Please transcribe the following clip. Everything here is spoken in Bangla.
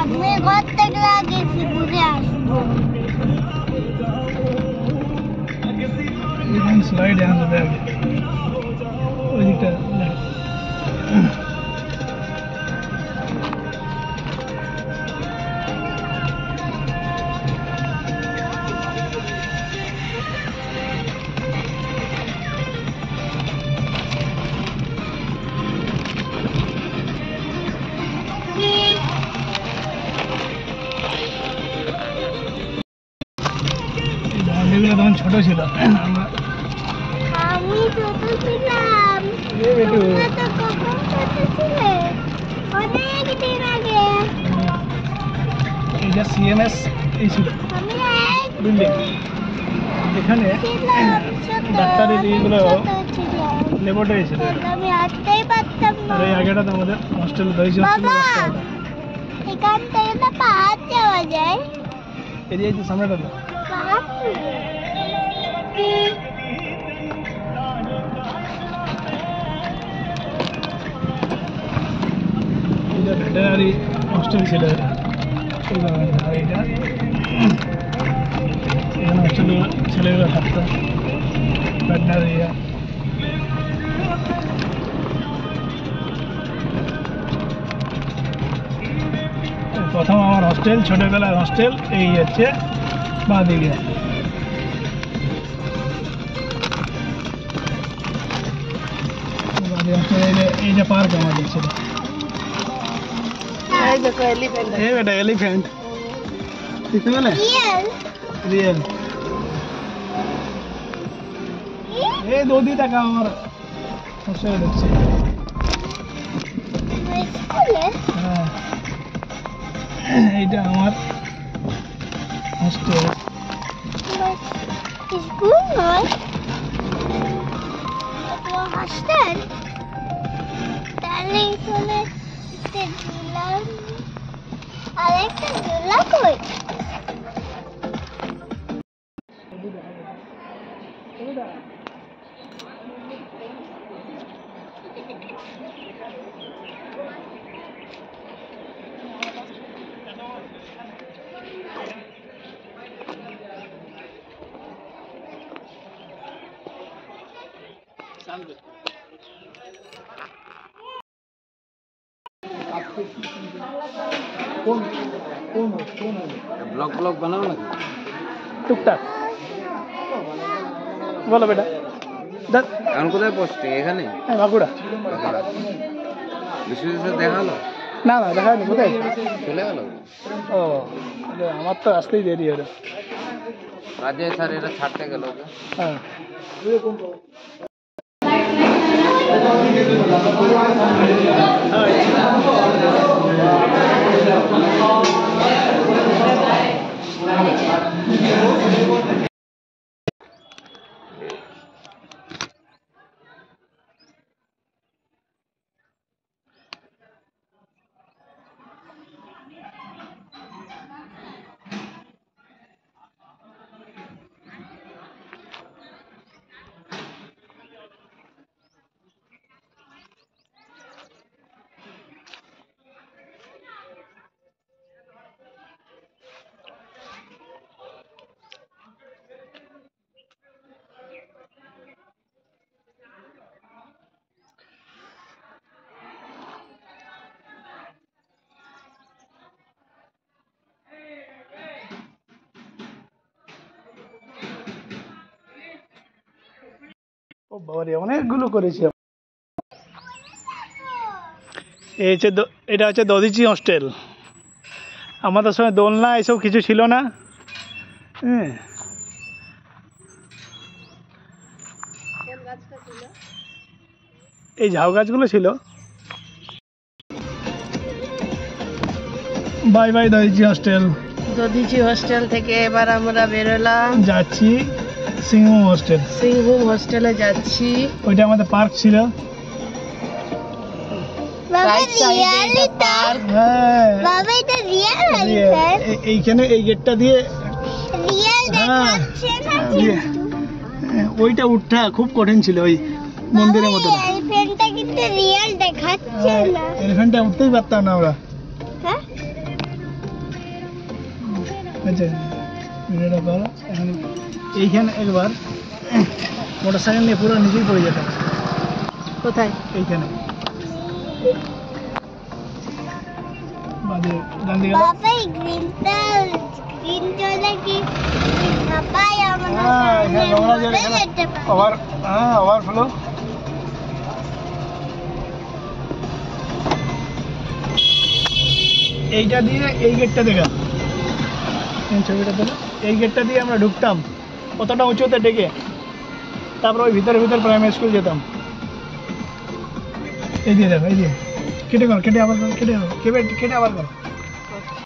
আমি ঘর থেকে গেছি ঘুরে আসবো। স্লাইড यहाँ से ওই দিকটা বাউন্ডারিগুলো তখন ছোট ছিল আমি ছোট ছিলাম তোমরা তো কখন ছোট ছিলে অনেক দিন আগে এটা সিএমএস এই ছিল আমি বিল্ডিং এখানে ডাক্তারের এইগুলো ল্যাবরেটরি ছিল আমি আসতেই পারতাম না। আর এই আগেটা তো আমাদের হস্টেলে দইছি বাবা এখান থেকে তো পাহাড় যাওয়া যায় এরিয়া যে সামনেটা তো এটা ভেটেরিনারি হস্টেল ছিল এটা এইটা এখানে হস্টেলে ছেলেগুলো থাকতো ভেটেরিনারি প্রথম আমার হস্টেল ছোটবেলার হস্টেল এই হচ্ছে বাঁ দিকে এই যে পার্ক আমাদের ছিল এই বেটা এলিফ্যান্ট দেখতে পেলে রিয়েল এই দৌদি টাকা আমার হস্টেলে দেখছি হ্যাঁ এইটা আমার হস্টেল স্কুল নয় হস্টেল তাহলে এখানে দিলাম আরেকটা ঝুলা কই ব্লগ বানাও নাকি টুকটাক বলো বেটা এখন কোথায় পোস্টে এখানে বাঁকুড়া বিশ্বজিৎ দেখা হলো না না দেখা হয়নি কোথায় চলে গেল ও আমার তো আসতেই দেরি হলো রাজে স্যার এটা ছাড়তে গেল হ্যাঁ ও বাবা রে অনেকগুলো করেছি এটা হচ্ছে দধিচি হস্টেল আমাদের সময় দোলনা এসব কিছু ছিল না হ্যাঁ এই ঝাউ গাছগুলো ছিল bye bye Dadhichi hostel Dadhichi hostel থেকে এবার আমরা বেরোলাম যাচ্ছি সিংভূম হস্টেল সিংভূম হস্টেলে যাচ্ছি ওইটা আমাদের পার্ক ছিল রাইট সাইডে এটা পার্ক বাবা এটা রিয়েল এলিফ্যান্ট এইখানে এই গেটটা দিয়ে রিয়েল দেখাচ্ছে না ওইটা উঠা খুব কঠিন ছিল ওই মন্দিরের মতো এলিফ্যান্টটা কিন্তু রিয়েল দেখাচ্ছে না এলিফ্যান্টটা উঠতেই পারতাম না আমরা হ্যাঁ আচ্ছা ভিডিওটা করো এখন এইখানে একবার মোটর সাইকেল নিয়ে পুরো নিজেই পড়ে যেতাম কোথায়? এইখানে বাদে ডান দিকে বাবা এই গ্রিন চলে কি বাবাই হ্যাঁ এখানে নোংরা জল এখানে ওভারফ্লো এইটা দিয়ে এই গেটটা দেখা এই ছবিটা তোলো এই গেটটা দিয়ে আমরা ঢুকতাম কতটা উঁচুতে ডেকে তারপর ওই ভিতরে প্রাইমারি স্কুল যেতাম এই দিয়ে দেখো এই দিয়ে কেটে আবার করো কেটে আবার করো